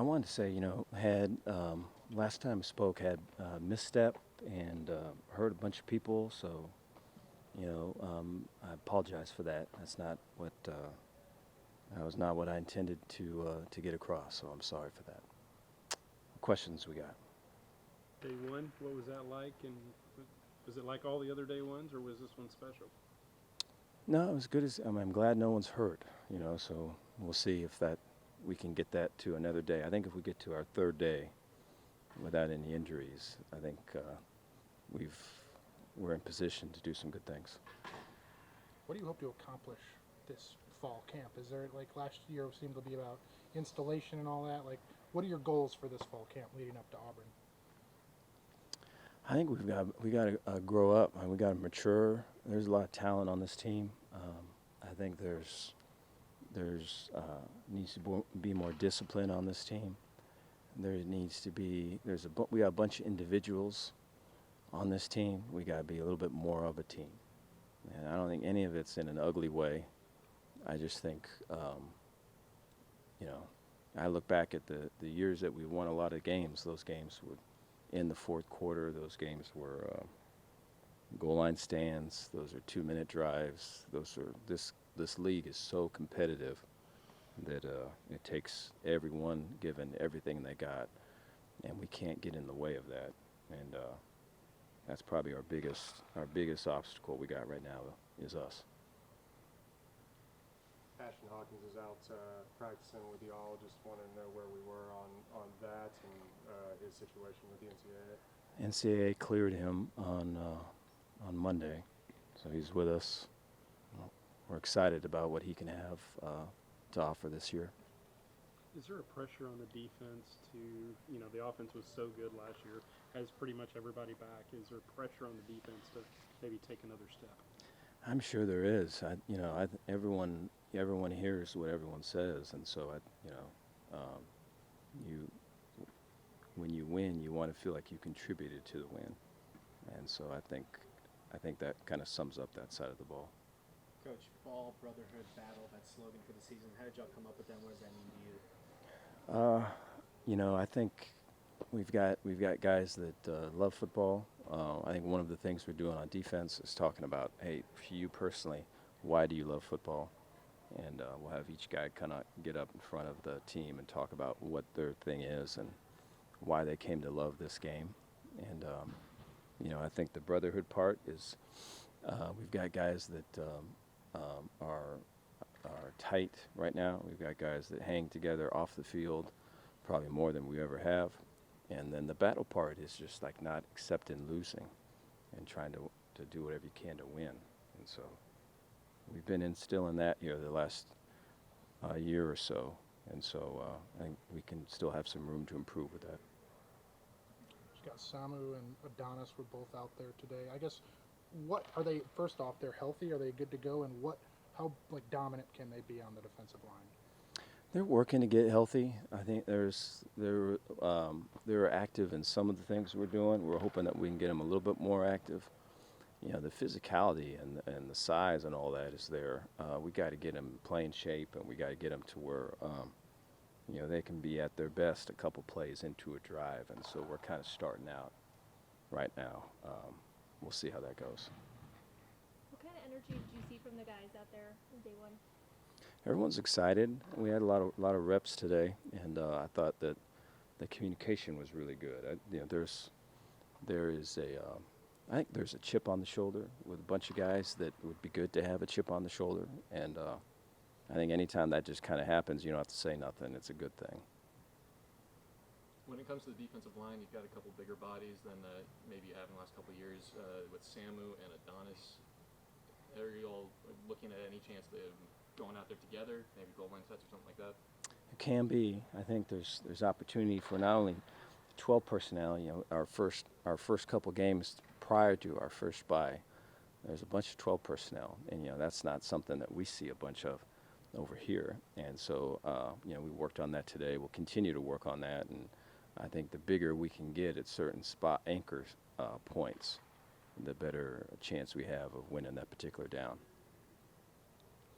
wanted to say, had last time I spoke, had misstep and hurt a bunch of people. So, I apologize for that. That was not what I intended to get across. So I'm sorry for that. Questions we got? Day one, what was that like? And was it like all the other day ones, or was this one special? No, it was good as I'm glad no one's hurt. So we'll see if that we can get that to another day. I think if we get to our third day without any injuries, I think we're in position to do some good things. What do you hope to accomplish this fall camp? Is there, like last year seemed to be about installation and all that? Like, what are your goals for this fall camp leading up to Auburn? I think we got to grow up. We got to mature. There's a lot of talent on this team. I think there's needs to be more discipline on this team. There needs to be we got a bunch of individuals on this team. We got to be a little bit more of a team. And I don't think any of it's in an ugly way. I just think, I look back at the years that we won a lot of games. Those games were in the fourth quarter. Those games were goal line stands. Those are 2-minute drives. This league is so competitive that it takes everyone giving everything they got, and we can't get in the way of that. And that's probably our biggest obstacle we got right now is us. Ashton Hawkins is out practicing with y'all. Just wanted to know where we were on that and his situation with the NCAA. NCAA cleared him on Monday, so he's with us. We're excited about what he can have to offer this year. Is there a pressure on the defense to, the offense was so good last year, has pretty much everybody back. Is there pressure on the defense to maybe take another step? I'm sure there is. Everyone hears what everyone says, and so when you win, you want to feel like you contributed to the win, and so I think that kind of sums up that side of the ball. Coach, Ball Brotherhood Battle, that slogan for the season. How did y'all come up with that? What does that mean to you? I think we've got guys that love football. I think one of the things we're doing on defense is talking about, hey, for you personally, why do you love football? And we'll have each guy kind of get up in front of the team and talk about what their thing is and why they came to love this game. And I think the brotherhood part is we've got guys that are tight right now. We've got guys that hang together off the field, probably more than we ever have. And then the battle part is just like not accepting losing and trying to do whatever you can to win. And so we've been instilling that here the last year or so. And so I think we can still have some room to improve with that. You've got Samu and Adonis were both out there today. I guess, what are they, first off, they're healthy, are they good to go, and how dominant can they be on the defensive line? They're working to get healthy. I think they're active in some of the things we're doing. We're hoping that we can get them a little bit more active. The physicality and the size and all that is there. We got to get them playing shape, and we got to get them to where they can be at their best a couple plays into a drive. And so we're kind of starting out right now. We'll see how that goes. What kind of energy did you see from the guys out there in day one? Everyone's excited. We had a lot of reps today, and I thought that the communication was really good. I think there's a chip on the shoulder with a bunch of guys that would be good to have a chip on the shoulder, and I think anytime that just kind of happens, you don't have to say nothing. It's a good thing. When it comes to the defensive line, you've got a couple bigger bodies than maybe you have in the last couple of years with Samu and Adonis. Are you all looking at any chance of going out there together, maybe goal line sets or something like that? It can be. I think there's opportunity for not only 12 personnel. Our first couple games prior to our first bye, there's a bunch of 12 personnel, and that's not something that we see a bunch of over here. And so we worked on that today. We'll continue to work on that, and I think the bigger we can get at certain spot anchor points, the better chance we have of winning that particular down.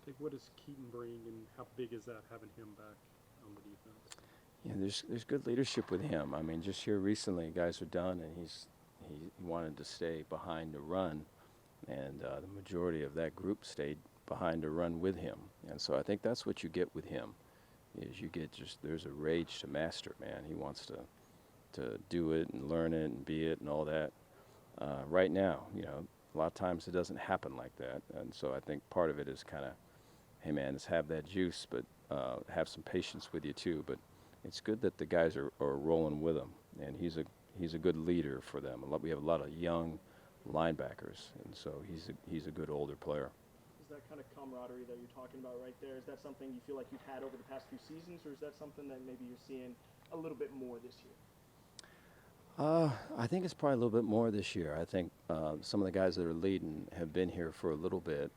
Dave, what does Keaton bring, and how big is that having him back on the defense? Yeah, there's good leadership with him. I mean, just here recently, guys are done, and he wanted to stay behind the run, and the majority of that group stayed behind the run with him. And so I think that's what you get with him, is you get just there's a rage to master, man. He wants to do it and learn it and be it and all that. Right now, a lot of times it doesn't happen like that, and so I think part of it is kind of, hey man, let's have that juice, but have some patience with you too. But it's good that the guys are rolling with him, and he's a good leader for them. We have a lot of young linebackers, and so he's a good older player. Is that kind of camaraderie that you're talking about right there? Is that something you feel like you've had over the past few seasons, or is that something that maybe you're seeing a little bit more this year? I think it's probably a little bit more this year. I think some of the guys that are leading have been here for a little bit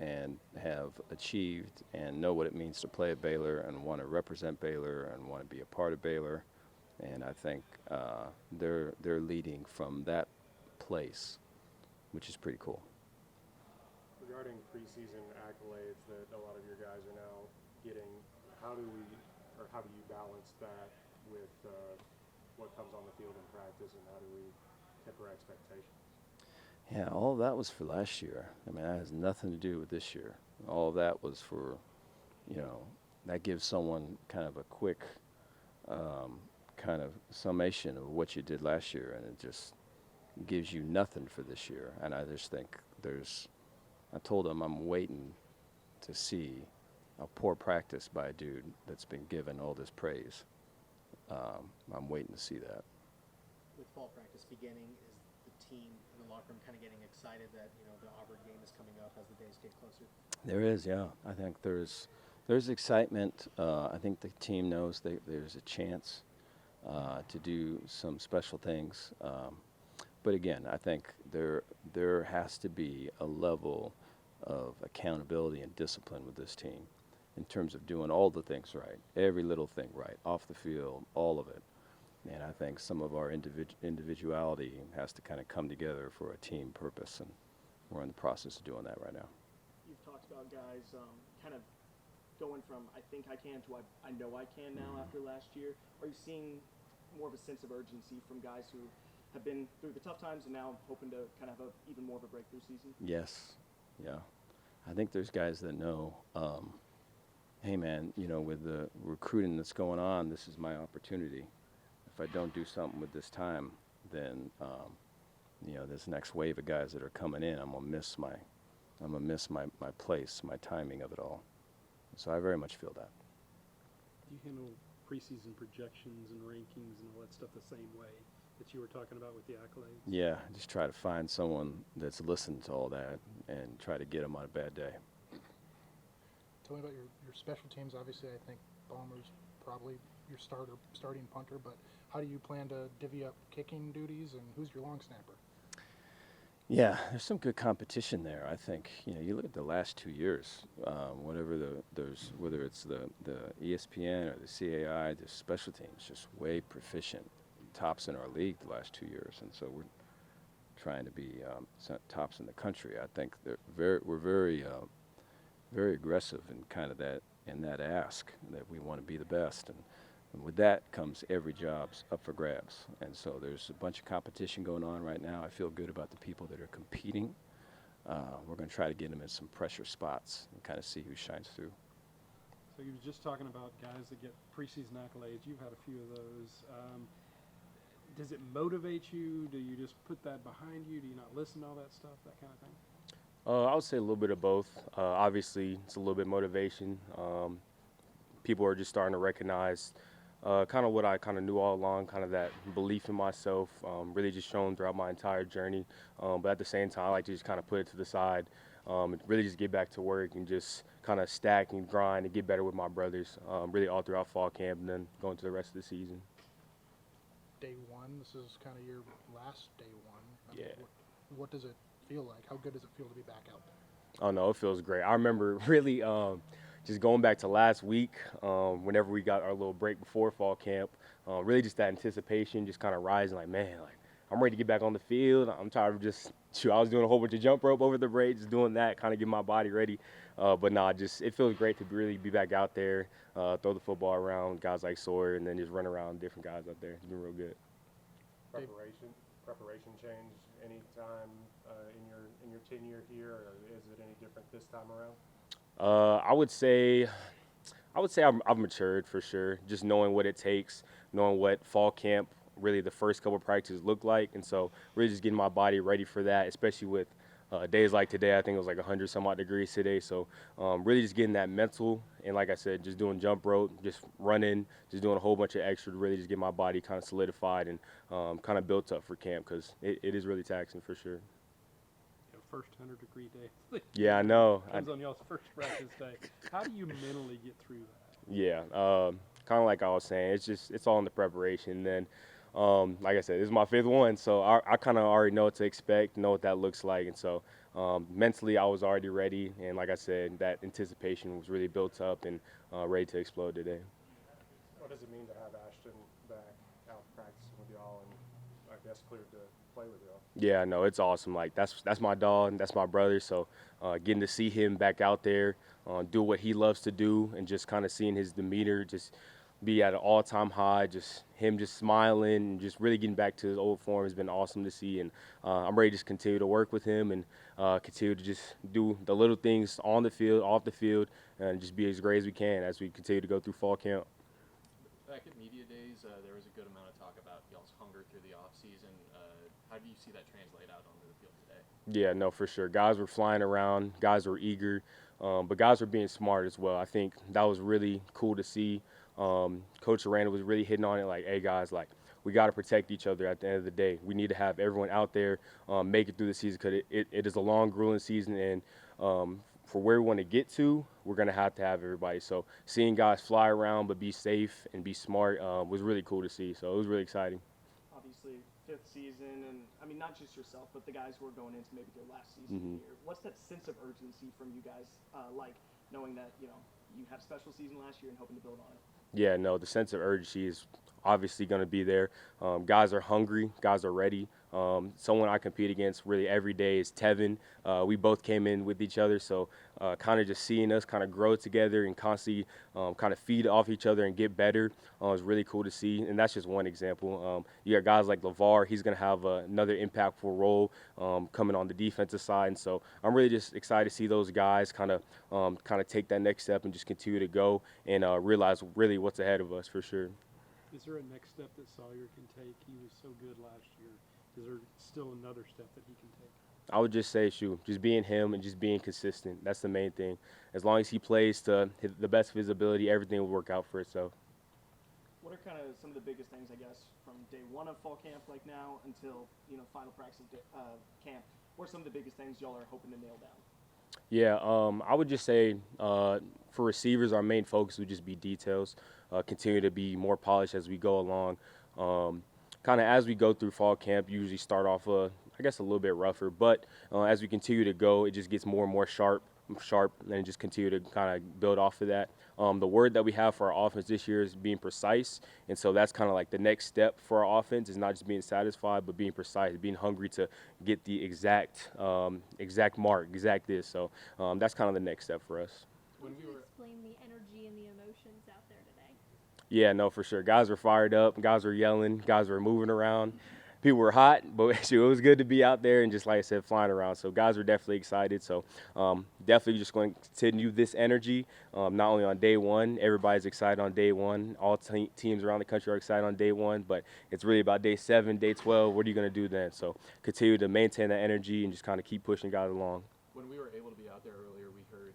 and have achieved and know what it means to play at Baylor and want to represent Baylor and want to be a part of Baylor. And I think they're leading from that place, which is pretty cool. Regarding preseason accolades that a lot of your guys are now getting, how do you balance that with what comes on the field in practice, and how do we temper expectations? Yeah, all of that was for last year. I mean, that has nothing to do with this year. All of that was for, that gives someone kind of a quick kind of summation of what you did last year, and it just gives you nothing for this year. And I just think I told them I'm waiting to see a poor practice by a dude that's been given all this praise. I'm waiting to see that. With fall practice beginning, is the team in the locker room kind of getting excited that the Auburn game is coming up as the days get closer? There is, yeah. I think there's excitement. I think the team knows there's a chance to do some special things. But again, I think there has to be a level of accountability and discipline with this team in terms of doing all the things right, every little thing right, off the field, all of it. And I think some of our individuality has to kind of come together for a team purpose, and we're in the process of doing that right now. You've talked about guys kind of going from I think I can to I know I can now after last year. Are you seeing more of a sense of urgency from guys who have been through the tough times and now hoping to kind of have even more of a breakthrough season? Yes, yeah. I think there's guys that know, hey man, with the recruiting that's going on, this is my opportunity. If I don't do something with this time, then this next wave of guys that are coming in, I'm gonna miss my place, my timing of it all. So I very much feel that. Do you handle preseason projections and rankings and all that stuff the same way that you were talking about with the accolades? Yeah, just try to find someone that's listened to all that and try to get them on a bad day. Tell me about your special teams. Obviously, I think Ballmer's probably your starting punter, but how do you plan to divvy up kicking duties, and who's your long snapper? Yeah, there's some good competition there. I think you look at the last 2 years, whether it's the ESPN or the CAI, the special teams just way proficient, tops in our league the last 2 years, and so we're trying to be tops in the country. I think we're very aggressive in kind of that ask that we want to be the best, and with that comes every job's up for grabs. And so there's a bunch of competition going on right now. I feel good about the people that are competing. We're going to try to get them in some pressure spots and kind of see who shines through. So you were just talking about guys that get preseason accolades. You've had a few of those. Does it motivate you? Do you just put that behind you? Do you not listen to all that stuff, that kind of thing? I would say a little bit of both. Obviously, it's a little bit motivation. People are just starting to recognize kind of what I kind of knew all along, kind of that belief in myself, really just shown throughout my entire journey. But at the same time, I like to just kind of put it to the side, really just get back to work and just kind of stack and grind and get better with my brothers, really all throughout fall camp and then going to the rest of the season. Day one, this is kind of your last day one. I Yeah. mean, what does it feel like? How good does it feel to be back out there? Oh, no, it feels great. I remember really just going back to last week, whenever we got our little break before fall camp, really just that anticipation just kind of rising like, man, like I'm ready to get back on the field. I'm tired of just shoot, I was doing a whole bunch of jump rope over the break, just doing that, kind of getting my body ready. But nah, just it feels great to really be back out there, throw the football around guys like Sawyer, and then just run around different guys out there. It's been real good. Preparation change any time in your tenure here, or is it any different this time around? I would say I've matured for sure. Just knowing what it takes, knowing what fall camp, really the first couple of practices look like, and so really just getting my body ready for that, especially with days like today. I think it was like 100 some odd degrees today. So really just getting that mental, and like I said, just doing jump rope, just running, just doing a whole bunch of extra to really just get my body kind of solidified and kind of built up for camp, because it is really taxing for sure. First 100-degree day. Yeah, I know. Comes on y'all's first practice day. How do you mentally get through that? Yeah, kind of like I was saying, it's all in the preparation. And then, like I said, this is my 5th one, so I kind of already know what to expect, know what that looks like, and so mentally I was already ready. And like I said, that anticipation was really built up and ready to explode today. What does it mean to have Ashton back out practicing with y'all and I guess cleared to play with y'all? Yeah, no, it's awesome. Like that's my dog, that's my brother. So getting to see him back out there, do what he loves to do, and just kind of seeing his demeanor just be at an all-time high, just him just smiling and just really getting back to his old form has been awesome to see. And I'm ready to just continue to work with him and continue to just do the little things on the field, off the field, and just be as great as we can as we continue to go through fall camp. Back at media days, there was a good amount of talk about y'all's hunger through the offseason. How do you see that translate out onto the field today? Yeah, no, for sure. Guys were flying around. Guys were eager. But guys were being smart as well. I think that was really cool to see. Coach Aranda was really hitting on it like, hey, guys, like, we got to protect each other at the end of the day. We need to have everyone out there make it through the season, because it is a long, grueling season. And for where we want to get to, we're going to have everybody. So seeing guys fly around but be safe and be smart was really cool to see. So it was really exciting. Obviously, 5th season, and I mean, not just yourself, but the guys who are going into maybe their last season here. What's that sense of urgency from you guys, like knowing that, you had a special season last year and hoping to build on it? Yeah, no, the sense of urgency is obviously going to be there. Guys are hungry. Guys are ready. Someone I compete against really every day is Tevin. We both came in with each other, so kind of just seeing us kind of grow together and constantly kind of feed off each other and get better is really cool to see. And that's just one example. You got guys like LeVar. He's going to have another impactful role coming on the defensive side. And so I'm really just excited to see those guys kind of take that next step and just continue to go and realize really what's ahead of us for sure. Is there a next step that Sawyer can take? He was so good last year. Is there still another step that he can take? I would just say, just being him and just being consistent. That's the main thing. As long as he plays to the best of his ability, everything will work out for itself. What are kind of some of the biggest things, I guess, from day 1 of fall camp like now until, final practice of camp? What are some of the biggest things y'all are hoping to nail down? Yeah, I would just say for receivers, our main focus would just be details. Continue to be more polished as we go along. Kind of as we go through fall camp, usually start off I guess a little bit rougher, but as we continue to go, it just gets more and more sharp, and just continue to kind of build off of that. The word that we have for our offense this year is being precise, and so that's kind of like the next step for our offense is not just being satisfied, but being precise, being hungry to get the exact mark, exact this. So that's kind of the next step for us. How would you explain the energy and the emotions out there today? Yeah, no, for sure. Guys were fired up. Guys were yelling. Guys were moving around. People were hot, but it was good to be out there and just, like I said, flying around. So guys were definitely excited. So definitely just going to continue this energy, not only on day 1. Everybody's excited on day 1. All teams around the country are excited on day 1, but it's really about day 7, day 12. What are you going to do then? So continue to maintain that energy and just kind of keep pushing guys along. When we were able to be out there earlier, we heard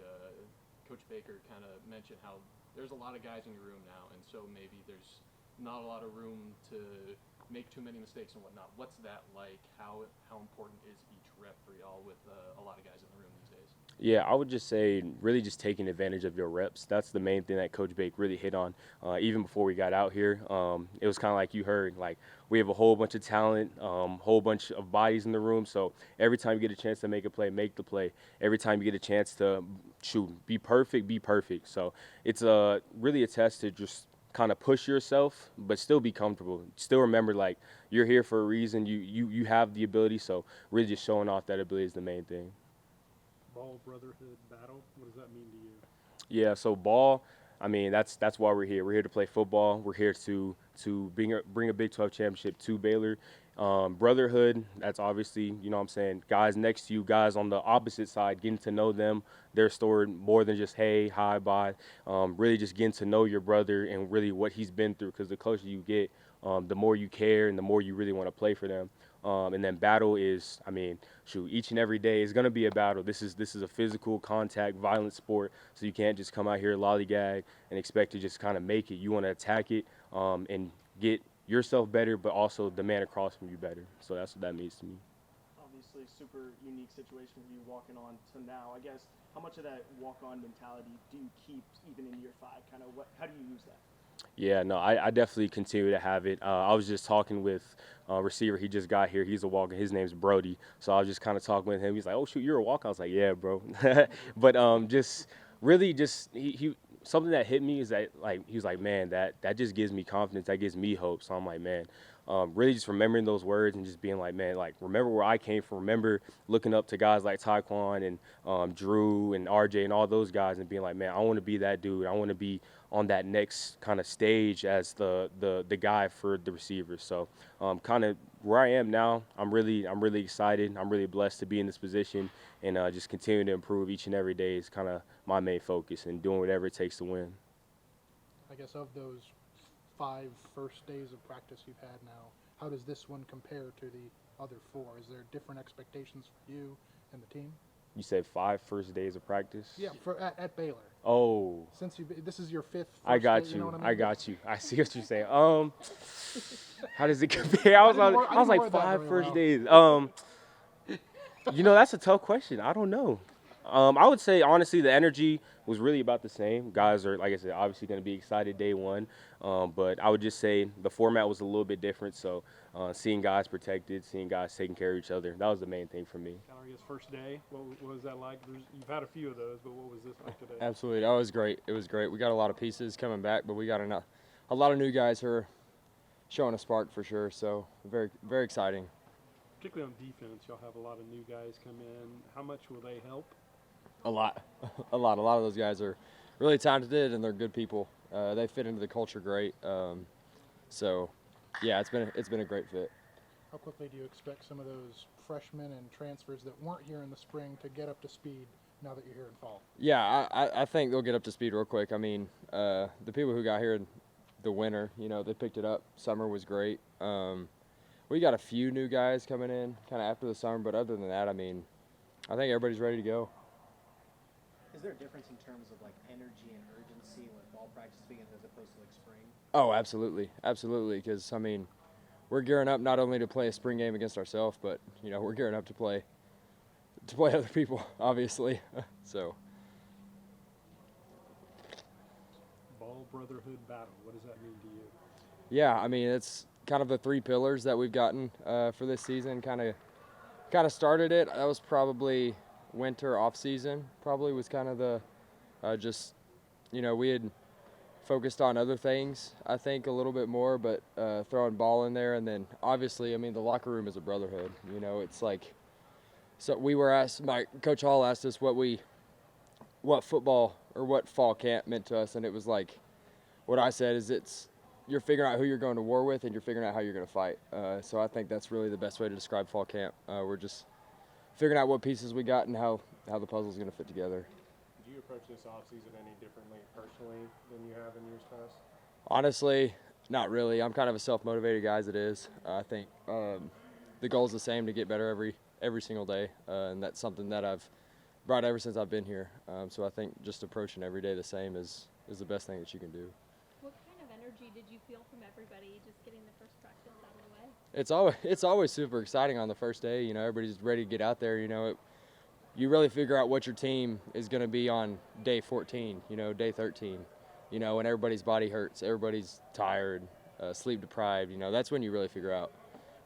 Coach Baker kind of mention how there's a lot of guys in your room now, and so maybe there's not a lot of room to make too many mistakes and whatnot. What's that like? How important is each rep for y'all with a lot of guys in the room these days? Yeah, I would just say really just taking advantage of your reps. That's the main thing that Coach Bake really hit on. Even before we got out here, it was kind of like you heard, like we have a whole bunch of talent, whole bunch of bodies in the room. So every time you get a chance to make a play, make the play. Every time you get a chance to shoot, be perfect, be perfect. So it's really a test to just kind of push yourself, but still be comfortable. Still remember, like, you're here for a reason. You have the ability, so really just showing off that ability is the main thing. Ball brotherhood battle. What does that mean to you? Yeah, so ball, I mean, that's why we're here. We're here to play football. We're here to bring a Big 12 championship to Baylor. Brotherhood, that's obviously, you know what I'm saying, guys next to you, guys on the opposite side, getting to know them, their story more than just, hey, hi, bye. Really just getting to know your brother and really what he's been through, because the closer you get, the more you care and the more you really want to play for them. And then battle is, I mean, shoot, each and every day is going to be a battle. This is a physical contact, violent sport, so you can't just come out here lollygag and expect to just kind of make it. You want to attack it and get yourself better, but also the man across from you better. So that's what that means to me. Obviously, super unique situation for you walking on to now. I guess how much of that walk-on mentality do you keep even in year 5? Kind of how do you use that? Yeah, no, I definitely continue to have it. I was just talking with a receiver. He just got here. He's a walker. His name's Brody. So I was just kind of talking with him. He's like, oh, shoot, you're a walker. I was like, yeah, bro. But just really just he something that hit me is that, like, he was like, man, that just gives me confidence. That gives me hope. So I'm like, man, really just remembering those words and just being like, man, like, remember where I came from. Remember looking up to guys like Taekwon and Drew and RJ and all those guys and being like, man, I want to be that dude. I want to be on that next kind of stage as the guy for the receivers. So kind of where I am now, I'm really excited. I'm really blessed to be in this position, and just continuing to improve each and every day is kind of my main focus, and doing whatever it takes to win. I guess of those 5 first days of practice you've had now, how does this one compare to the other 4? Is there different expectations for you and the team? You said 5 first days of practice? Yeah, at Baylor. Oh, Since this is your 5th. I got day, you. know what I mean? I got you. I see what you're saying. How does it compare? I was more like of that 5 very first well. days. You know, that's a tough question. I don't know. I would say, honestly, the energy was really about the same. Guys are, like I said, obviously going to be excited day one. But I would just say the format was a little bit different. So seeing guys protected, seeing guys taking care of each other, that was the main thing for me. Calgary, first day. What was that like? You've had a few of those, but what was this like today? Absolutely. That was great. It was great. We got a lot of pieces coming back, but we got a lot of new guys who are showing a spark for sure. So very, very exciting. Particularly on defense, y'all have a lot of new guys come in. How much will they help? A lot. A lot of those guys are really talented and they're good people. They fit into the culture great. So, yeah, it's been a great fit. How quickly do you expect some of those freshmen and transfers that weren't here in the spring to get up to speed now that you're here in fall? Yeah, I think they'll get up to speed real quick. I mean, the people who got here in the winter, you know, they picked it up. Summer was great. We got a few new guys coming in kind of after the summer, but other than that, I mean, I think everybody's ready to go. Is there a difference in terms of like energy and urgency when fall practice begins as opposed to like spring? Oh, absolutely. Because I mean, we're gearing up not only to play a spring game against ourselves, but you know, we're gearing up to play other people, obviously. So. Ball brotherhood battle. What does that mean to you? Yeah, I mean, it's kind of the 3 pillars that we've gotten for this season. Kind of started it. That was probably winter off season. Probably was kind of the just, you know, we had focused on other things, I think, a little bit more, but throwing ball in there. And then obviously, I mean, the locker room is a brotherhood. You know, it's like, so we were asked, Coach Hall asked us what football or what fall camp meant to us. And it was like, what I said is you're figuring out who you're going to war with and you're figuring out how you're going to fight. So I think that's really the best way to describe fall camp. We're just figuring out what pieces we got and how the puzzle's going to fit together. Do you approach this offseason any differently personally than you have in years past? Honestly, not really. I'm kind of a self-motivated guy as it is. I think the goal is the same, to get better every single day, and that's something that I've brought ever since I've been here. So I think just approaching every day the same is the best thing that you can do. What kind of energy did you feel from everybody just getting the first practice out of the way? It's always super exciting on the first day. You know, everybody's ready to get out there. You know, you really figure out what your team is going to be on day 14. You know, day 13. You know, when everybody's body hurts, everybody's tired, sleep deprived. You know, that's when you really figure out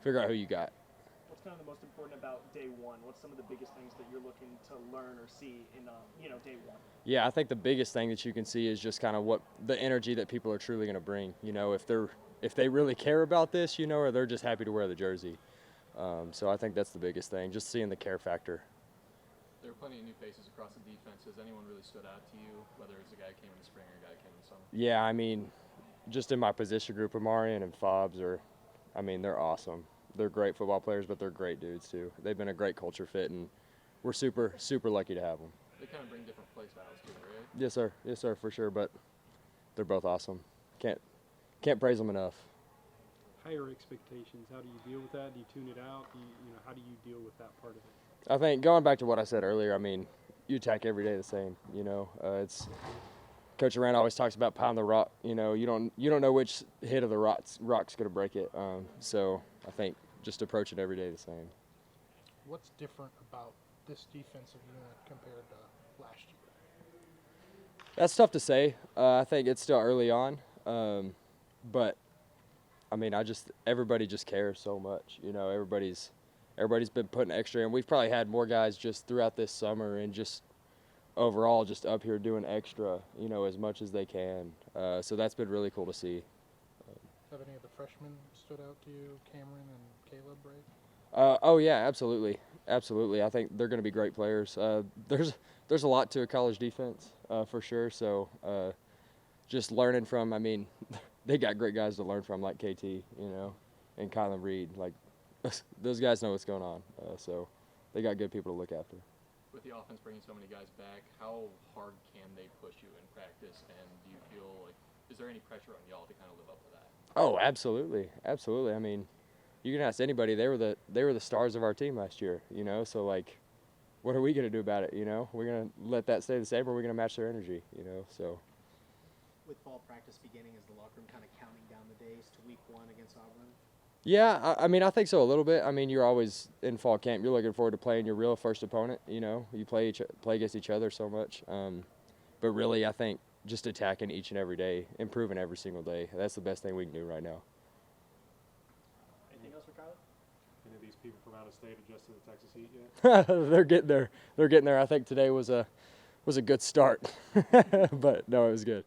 who you got. What's kind of the most important about day one? What's some of the biggest things that you're looking to learn or see in, day one? Yeah, I think the biggest thing that you can see is just kind of what the energy that people are truly going to bring. If they really care about this, or they're just happy to wear the jersey. So I think that's the biggest thing, just seeing the care factor. There were plenty of new faces across the defense. Has anyone really stood out to you, whether it's a guy who came in the spring or a guy who came in the summer? Yeah, I mean, just in my position group, Amarian and Fobbs they're awesome. They're great football players, but they're great dudes too. They've been a great culture fit, and we're super, super lucky to have them. They kind of bring different play styles too, right? Yes, sir, for sure. But they're both awesome. Can't praise them enough. Higher expectations. How do you deal with that? Do you tune it out? How do you deal with that part of it? I think going back to what I said earlier, you attack every day the same. It's Coach Aranda always talks about pound the rock. You don't know which hit of the rock's going to break it. So I think just approach it every day the same. What's different about this defensive unit compared to last year? That's tough to say. I think it's still early on, but everybody just cares so much. Everybody's been putting extra in. We've probably had more guys just throughout this summer and just overall just up here doing extra, as much as they can. So that's been really cool to see. Have any of the freshmen stood out to you, Cameron and Caleb, right? Oh yeah, absolutely. I think they're going to be great players. There's a lot to a college defense for sure. So just learning from. They got great guys to learn from, like KT, and Kylan Reed. Like those guys know what's going on. So they got good people to look after. With the offense bringing so many guys back, how hard can they push you in practice? And do you feel like is there any pressure on y'all to kind of live up to that? Oh, absolutely. You can ask anybody. They were the stars of our team last year. So like, what are we gonna do about it? We're gonna let that stay the same, or we're gonna match their energy. So. With fall practice beginning, is the locker room kind of counting down the days to week 1 against Auburn? Yeah, I think so a little bit. You're always in fall camp. You're looking forward to playing your real first opponent. You play against each other so much. But really, I think just attacking each and every day, improving every single day. That's the best thing we can do right now. Anything else for Kyler? Any of these people from out of state adjust to the Texas heat yet? They're getting there. I think today was a good start. But no, it was good.